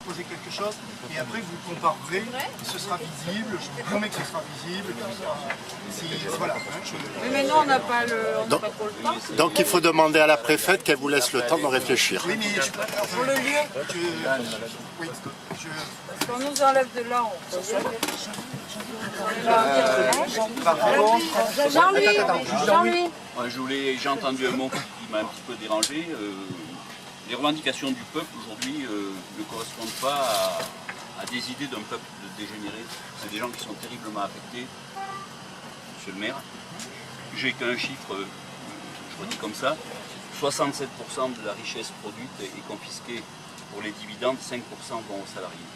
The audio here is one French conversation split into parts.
Poser quelque chose et après vous comparerez, ce sera visible, je vous promets que ce sera visible. Voilà, Mais nous on n'a pas trop le temps. Donc il faut demander à la préfète qu'elle vous laisse le temps de réfléchir. Oui, mais Pour le lieu, quand on nous enlève de là, on peut Jean-Louis, j'ai entendu un mot qui m'a un petit peu dérangé. Les revendications du peuple aujourd'hui ne correspondent pas à des idées d'un peuple dégénéré. C'est des gens qui sont terriblement affectés. Monsieur le maire, j'ai qu'un chiffre, je redis comme ça, 67% de la richesse produite est confisquée pour les dividendes, 5% vont aux salariés.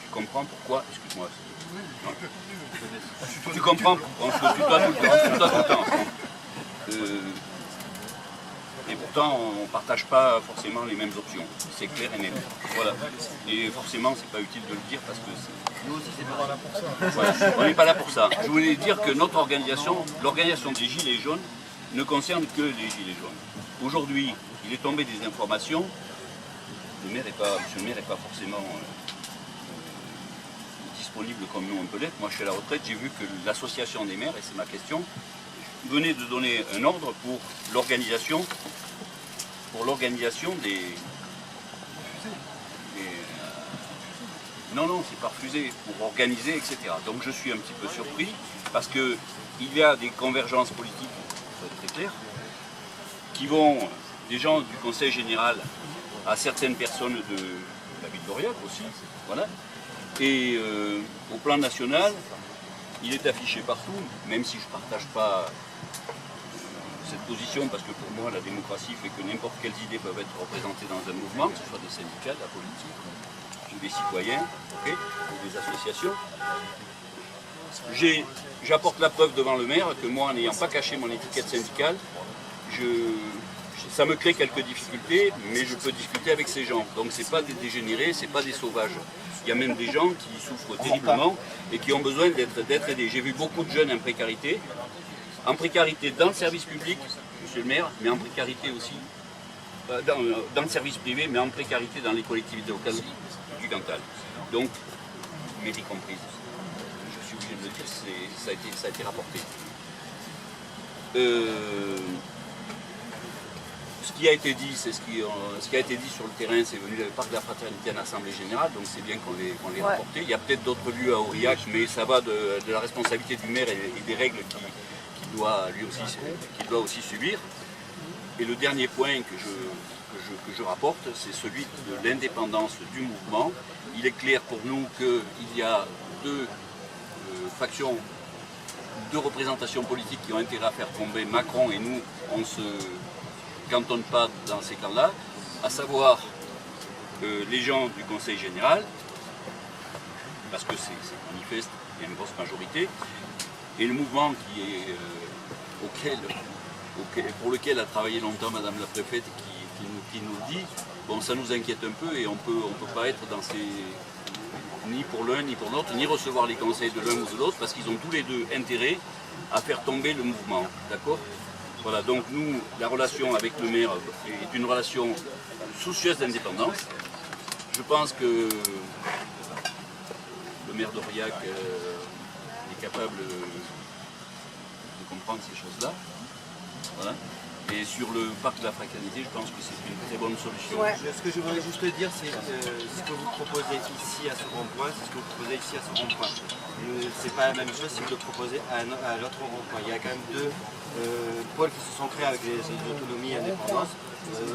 Tu comprends pourquoi? Excuse-moi. Tu comprends pourquoi on se tutoie tout le temps. Et pourtant, on ne partage pas forcément les mêmes options. C'est clair et net. Voilà. Et forcément, c'est pas utile de le dire parce que nous aussi, c'est pas là pour ça. Voilà. On n'est pas là pour ça. Je voulais dire que notre organisation, l'organisation des Gilets jaunes, ne concerne que les Gilets jaunes. Aujourd'hui, il est tombé des informations. Monsieur le maire n'est pas forcément disponible comme nous on peut l'être. Moi, je suis à la retraite. J'ai vu que l'association des maires, et c'est ma question, venait de donner un ordre pour l'organisation des non, c'est pas refusé, pour organiser, etc. Donc je suis un petit peu surpris, parce qu'il y a des convergences politiques, pour être très clair, qui vont des gens du Conseil général à certaines personnes de la ville d'Aurillac aussi, voilà. Et au plan national, il est affiché partout, même si je ne partage pas cette position, parce que pour moi la démocratie fait que n'importe quelles idées peuvent être représentées dans un mouvement, que ce soit des syndicats, de la politique, ou des citoyens, okay, ou des associations. J'apporte la preuve devant le maire que moi, en n'ayant pas caché mon étiquette syndicale, ça me crée quelques difficultés, mais je peux discuter avec ces gens. Donc c'est pas des dégénérés, c'est pas des sauvages. Il y a même des gens qui souffrent terriblement et qui ont besoin d'être aidés. J'ai vu beaucoup de jeunes en précarité dans le service public, monsieur le maire, mais en précarité aussi, dans le service privé, mais en précarité dans les collectivités locales du Cantal. Donc, mairie comprise. Je suis obligé de le dire, ça a été rapporté. Ce qui a été dit, c'est ce qui a été dit sur le terrain, c'est venu le parc de la Fraternité en Assemblée Générale, donc c'est bien qu'on l'ait rapporté. Il y a peut-être d'autres lieux à Aurillac, mais ça va de la responsabilité du maire et des règles qu'il doit aussi subir. Et le dernier point que je rapporte, c'est celui de l'indépendance du mouvement. Il est clair pour nous qu'il y a deux factions, deux représentations politiques qui ont intérêt à faire tomber Macron, et nous, on ne se cantonne pas dans ces camps-là, à savoir les gens du Conseil général, parce que c'est manifeste, il y a une grosse majorité, et le mouvement pour lequel a travaillé longtemps Madame la Préfète, qui nous dit, bon, ça nous inquiète un peu, et on peut pas être dans ni pour l'un ni pour l'autre, ni recevoir les conseils de l'un ou de l'autre, parce qu'ils ont tous les deux intérêt à faire tomber le mouvement, d'accord? Voilà, donc nous, la relation avec le maire est une relation soucieuse d'indépendance. Je pense que le maire d'Aurillac est capable de comprendre ces choses-là. Voilà. Et sur le parc de la Fraternité, je pense que c'est une très bonne solution. Ouais. Ce que je voudrais juste te dire, c'est ce que vous proposez ici à ce rond-point, c'est ce que vous proposez ici à ce rond-point. C'est pas la même chose si vous le proposez à l'autre rond-point. Il y a quand même deux pôles qui se sont créés avec les autonomies et indépendances.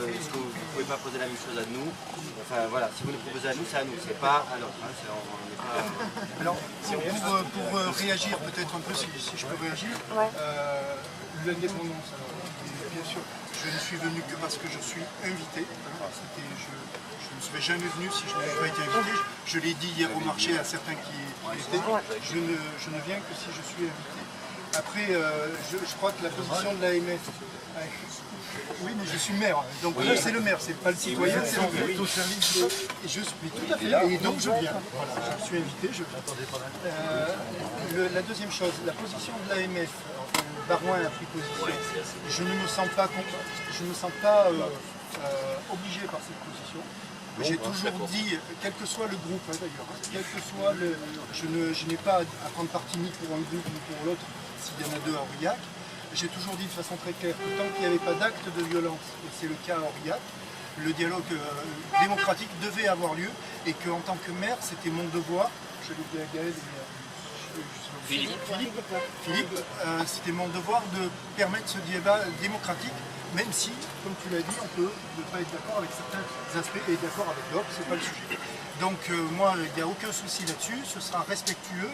Est-ce que vous ne pouvez pas poser la même chose à nous? Enfin voilà, si vous le proposez à nous, c'est à nous, c'est pas à l'autre. Hein, alors, pour réagir peut-être un peu, si je peux réagir, l'indépendance, bien sûr, je ne suis venu que parce que je suis invité. Je ne serais jamais venu si je n'avais pas été invité. Je l'ai dit hier au marché à certains qui étaient. Je ne viens que si je suis invité. Après, je crois que la position de l'AMF... Oui, mais je suis maire, donc c'est le maire, c'est pas le citoyen, c'est le maire. Et je suis tout à fait, et donc je viens. Voilà, je suis invité, je viens. La deuxième chose, la position de l'AMF, Barouin a pris position. Je ne me sens pas obligé par cette position. J'ai toujours dit, quel que soit le groupe d'ailleurs, quel que soit le... Je n'ai pas à prendre parti ni pour un groupe ni pour l'autre s'il y en a deux à Aurillac. J'ai toujours dit de façon très claire que tant qu'il n'y avait pas d'acte de violence, et c'est le cas à Aurillac, le dialogue démocratique devait avoir lieu et qu'en tant que maire, c'était mon devoir, je l'ai dit à Gaël et Philippe, c'était mon devoir de permettre ce débat démocratique, même si, comme tu l'as dit, on peut ne pas être d'accord avec certains aspects et d'accord avec d'autres, c'est pas le sujet. Donc moi, il n'y a aucun souci là-dessus, ce sera respectueux.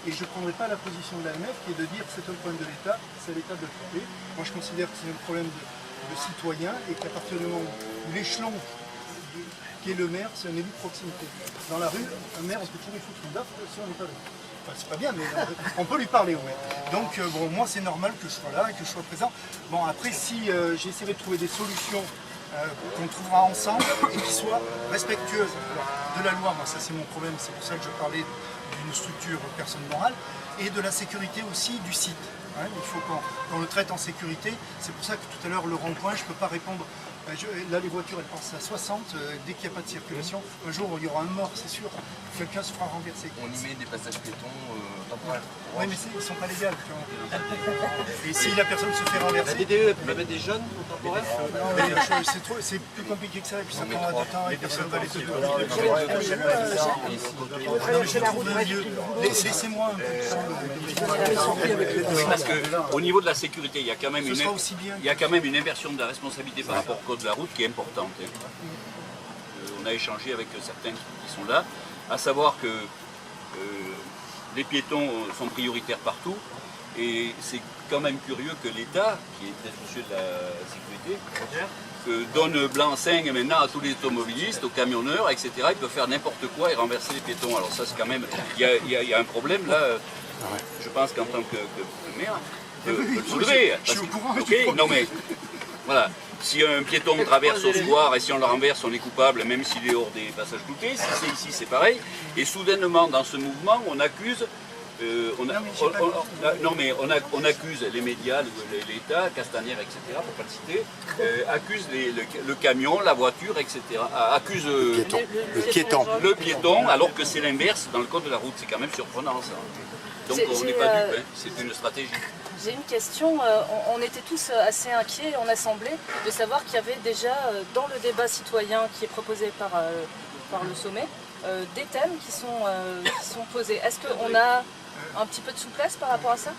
Et je ne prendrai pas la position de l'AMF qui est de dire que c'est un problème de l'État, c'est à l'État de le traiter. Moi je considère que c'est un problème de citoyen et qu'à partir du moment où l'échelon qui est le maire, c'est un élu de proximité. Dans la rue, un maire, on peut toujours lui foutre une baffe si on n'est pas là. Enfin, c'est pas bien, mais on peut lui parler au maire. Donc bon, moi c'est normal que je sois là et que je sois présent. Bon, après si j'essaierai de trouver des solutions qu'on trouvera ensemble et qui soient respectueuses de la loi, moi ça c'est mon problème, c'est pour ça que je parlais d'une structure personne morale, et de la sécurité aussi du site. Hein, il faut qu'on le traite en sécurité. C'est pour ça que tout à l'heure, le rond-point, je ne peux pas répondre. Là, les voitures, elles passent à 60. Dès qu'il n'y a pas de circulation, un jour, il y aura un mort, c'est sûr. Quelqu'un se fera renverser. On y met des passages piétons temporaires. Oui, mais ils ne sont pas légaux. Et si la personne se fait renverser... La DDE, elle peut mettre des jeunes temporaires. Non, mais c'est plus compliqué que ça, et puis ça prendra du temps, et personne ne va les Laissez-moi un peu de temps. Oui, parce qu'au niveau de la sécurité, il y a quand même Ce sera aussi bien. il y a quand même une inversion de la responsabilité par rapport au code de la route qui est importante. On a échangé avec certains qui sont là, à savoir que les piétons sont prioritaires partout, et c'est quand même curieux que l'État, qui est peut-être soucieux de la sécurité, donne blanc-seing maintenant à tous les automobilistes, aux camionneurs, etc. Ils peuvent faire n'importe quoi et renverser les piétons. Alors ça, c'est quand même... Il y a un problème là, je pense qu'en tant que maire, peut le soulever. Je suis au courant. Non mais, voilà. Si un piéton traverse au square et si on le renverse, on est coupable, même s'il est hors des passages cloutés. Si c'est ici, c'est pareil. Et soudainement, dans ce mouvement, on accuse... on accuse les médias, l'État, Castaner, etc., pour ne pas le citer, accuse le camion, la voiture, etc., accuse le piéton, alors que c'est l'inverse dans le code de la route. C'est quand même surprenant ça. Donc on n'est pas dupe, hein. C'est une stratégie. J'ai une question, on était tous assez inquiets en assemblée de savoir qu'il y avait déjà dans le débat citoyen qui est proposé par le sommet, des thèmes qui sont posés. Est-ce qu'on a un petit peu de souplesse par rapport à ça?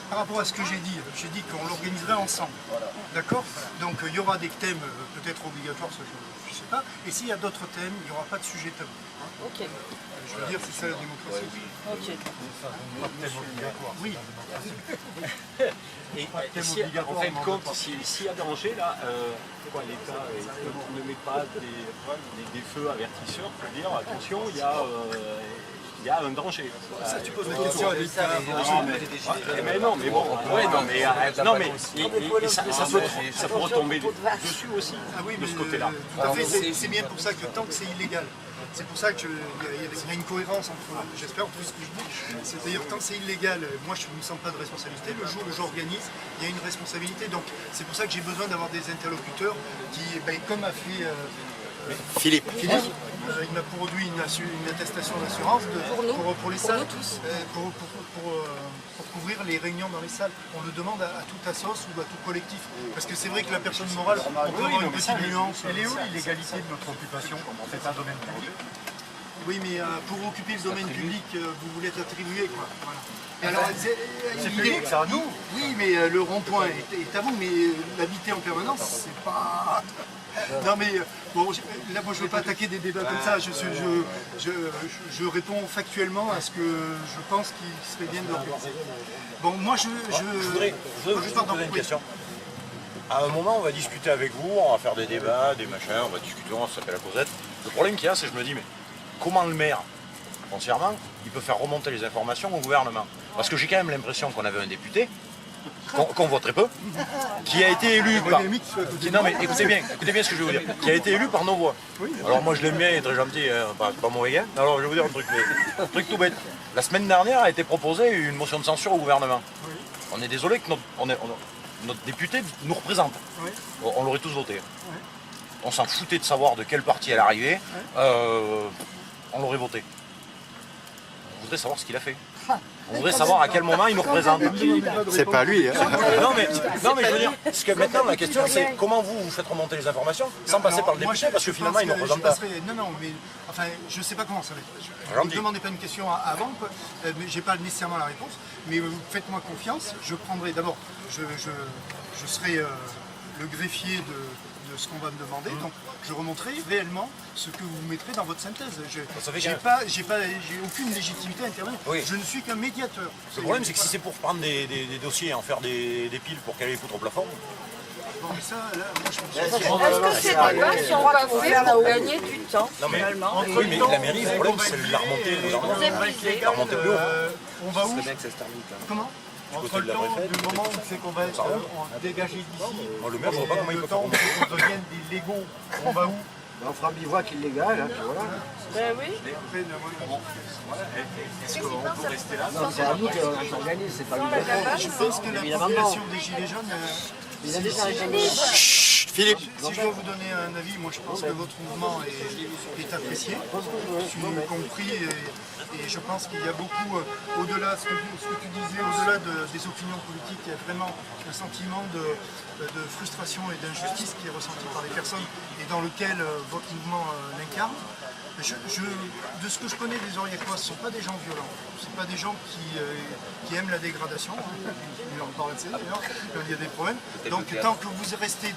Par rapport à ce que j'ai dit qu'on l'organiserait ensemble. D'accord? Donc il y aura des thèmes peut-être obligatoires, ça, je ne sais pas. Et s'il y a d'autres thèmes, il n'y aura pas de sujet tabou. Hein. Ok. Je veux dire, c'est ça la démocratie. Ok. Oui. Et si, en fin de compte, s'il y a danger, là, l'État ne met pas des feux avertisseurs pour dire attention, il y a un danger. Ça, tu poses la question à l'État. Mais non, mais bon, ça peut retomber dessus aussi, de ce côté-là. Tout à fait, c'est bien pour ça que tant que c'est illégal, c'est pour ça qu'il y a une cohérence entre, j'espère, entre ce que je dis. C'est-à-dire, tant que c'est illégal, moi je ne me sens pas de responsabilité. Le jour où j'organise, il y a une responsabilité. Donc c'est pour ça que j'ai besoin d'avoir des interlocuteurs qui, comme a fait Philippe. il m'a produit une attestation d'assurance pour les salles, pour couvrir les réunions dans les salles. On le demande à tout assos ou à tout collectif. Parce que c'est vrai que la personne morale, on peut avoir une petite nuance. Elle est où l'illégalité de notre occupation? C'est un domaine public. Oui, mais pour occuper le domaine public, vous voulez être attribué, quoi. Voilà. Et alors, c'est public, c'est à nous. Oui, mais le rond-point est à vous, mais l'habiter en permanence, c'est pas... Non mais, bon, là moi je ne veux pas attaquer des débats comme ça, je réponds factuellement à ce que je pense qu'il serait bien d'organiser. Bon, moi je voudrais juste vous poser une question. À un moment, on va discuter avec vous, on va faire des débats, des machins, on va discuter, on s'appelle la causette. Le problème qu'il y a, c'est que je me dis, mais comment le maire, foncièrement, il peut faire remonter les informations au gouvernement? Parce que j'ai quand même l'impression qu'on avait un député, qu'on voit très peu, qui a été élu par... Non mais écoutez bien ce que je vais vous dire, qui a été élu par nos voix. Alors moi je l'aime bien, il est très gentil, hein, c'est pas mauvais gars. Alors je vais vous dire un truc tout bête. La semaine dernière a été proposée une motion de censure au gouvernement. On est désolé que notre député nous représente. On l'aurait tous voté. on s'en foutait de savoir de quel parti elle arrivait, on l'aurait voté. On voudrait savoir ce qu'il a fait. On voudrait savoir à quel moment il nous représente. C'est pas lui. Hein. Non mais je veux dire, parce que maintenant la question c'est comment vous faites remonter les informations sans passer par le député, parce que finalement il ne représente pas. Non, mais enfin, je ne sais pas comment ça va être. Ne me demandez pas une question avant, mais je n'ai pas nécessairement la réponse. Mais faites-moi confiance, je prendrai d'abord, je serai le greffier de ce qu'on va me demander, donc je remonterai réellement ce que vous mettrez dans votre synthèse. J'ai aucune légitimité à intervenir. Oui. Je ne suis qu'un médiateur. Le problème c'est que si c'est pour prendre des dossiers et en faire des piles pour qu'elle les foutre au plafond. Bon, mais ça, là, moi je me suis... Est-ce que c'est des bases qui ont pas fait pour gagner du temps, finalement? Oui, mais la mairie, le problème c'est de la remonter. La remonter plus haut. On va où? C'est bien que ça se termine quand même. Comment? Entre le temps du moment où c'est qu'on va être dégagé d'ici, le maire, je vois pas comment il peut faire. temps où on devienne des légaux, on va où? On fera bivouac illégal, hein, puis voilà. Ben oui. Est-ce qu'on peut rester là? Non, c'est à nous qu'on s'organise, c'est pas lui. Je pense que la population des Gilets jaunes... Il a déjà répondu. Chut, Philippe. Si je dois vous donner un avis, moi je pense que votre mouvement est apprécié, y compris, et je pense qu'il y a beaucoup, au-delà de ce que tu disais, au-delà des opinions politiques, il y a vraiment un sentiment de frustration et d'injustice qui est ressenti par les personnes et dans lequel votre mouvement l'incarne. De ce que je connais des Aurillacois, ce ne sont pas des gens violents, ce ne sont pas des gens qui aiment la dégradation, il en parle assez d'ailleurs, il y a des problèmes. Donc tant que vous restez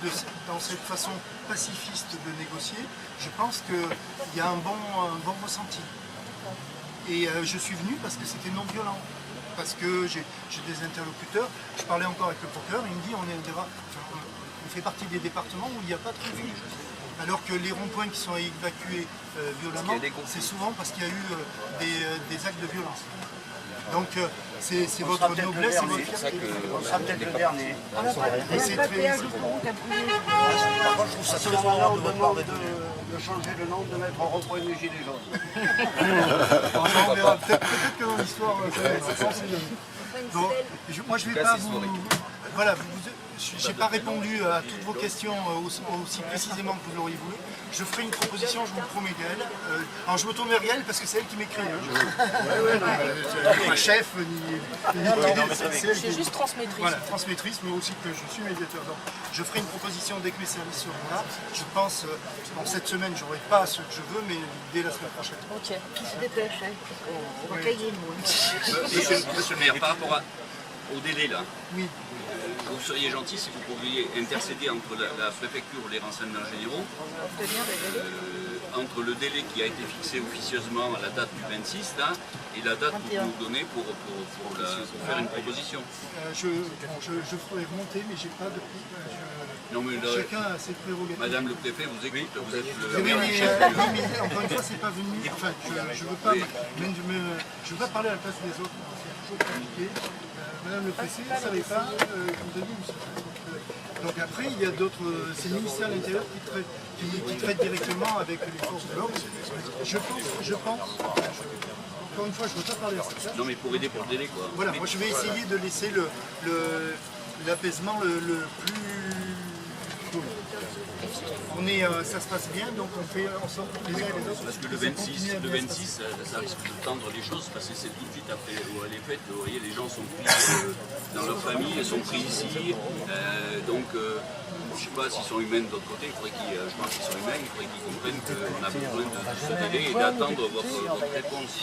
dans cette façon pacifiste de négocier, je pense qu'il y a un bon ressenti. Et je suis venu parce que c'était non violent, parce que j'ai des interlocuteurs, je parlais encore avec le procureur, il me dit on fait partie des départements où il n'y a pas de refuge. Alors que les ronds-points qui sont évacués violemment, c'est souvent parce qu'il y a eu des actes de violence. Donc c'est votre noblesse et votre fierté. On sera peut-être le dernier. C'est très... Par contre, je trouve ça très honorable de votre part de changer le nom, de mettre en rond-point les Gilets jaunes. On verra. Peut-être que dans l'histoire, ça c'est bon, moi je ne vais pas vous... Voilà, je n'ai pas répondu à toutes vos questions aussi précisément que vous l'auriez voulu. Je ferai une proposition, je vous le promets, Gaëlle. Alors je me tourne vers Gaëlle parce que c'est elle qui m'écrit. Pas chef, c'est juste transmettrice. Voilà, transmettrice, mais aussi que je suis médiateur. Donc je ferai une proposition dès que mes services seront là. Je pense, dans cette semaine, je n'aurai pas ce que je veux, mais dès la semaine prochaine. Ok. Qui se dépêche, hein, on va cailler le monde. Monsieur le maire, par rapport au délai là, oui. Vous seriez gentil si vous pouviez intercéder entre la préfecture ou les renseignements généraux, entre le délai qui a été fixé officieusement à la date du 26 là, et la date que vous nous donnez pour faire une proposition. Je ferai remonter, mais j'ai pas de... Chacun a ses prérogatives. Madame le préfet vous écoute, vous êtes le maire du chef. Encore une fois, c'est pas venu. Enfin, je veux pas parler à la place des autres. C'est toujours compliqué. Madame le préfet ne savait pas qu'on devait où ça. Donc après, il y a d'autres... C'est le ministère de l'Intérieur qui traite directement avec les forces de l'ordre. Je pense... Encore une fois, je ne veux pas parler à ça. Non, mais pour aider pour le délai, quoi. Voilà, moi je vais essayer de laisser l'apaisement le plus... ça se passe bien, donc on sort les uns et les autres. Parce que le 26, ça risque de tendre les choses, parce que c'est tout de suite après les fêtes, vous voyez, les gens sont pris dans leur famille, ils sont pris ici, donc je ne sais pas s'ils sont humains de l'autre côté, je pense qu'ils sont humains, il faudrait qu'ils comprennent qu'on a besoin de ce délai et d'attendre votre réponse.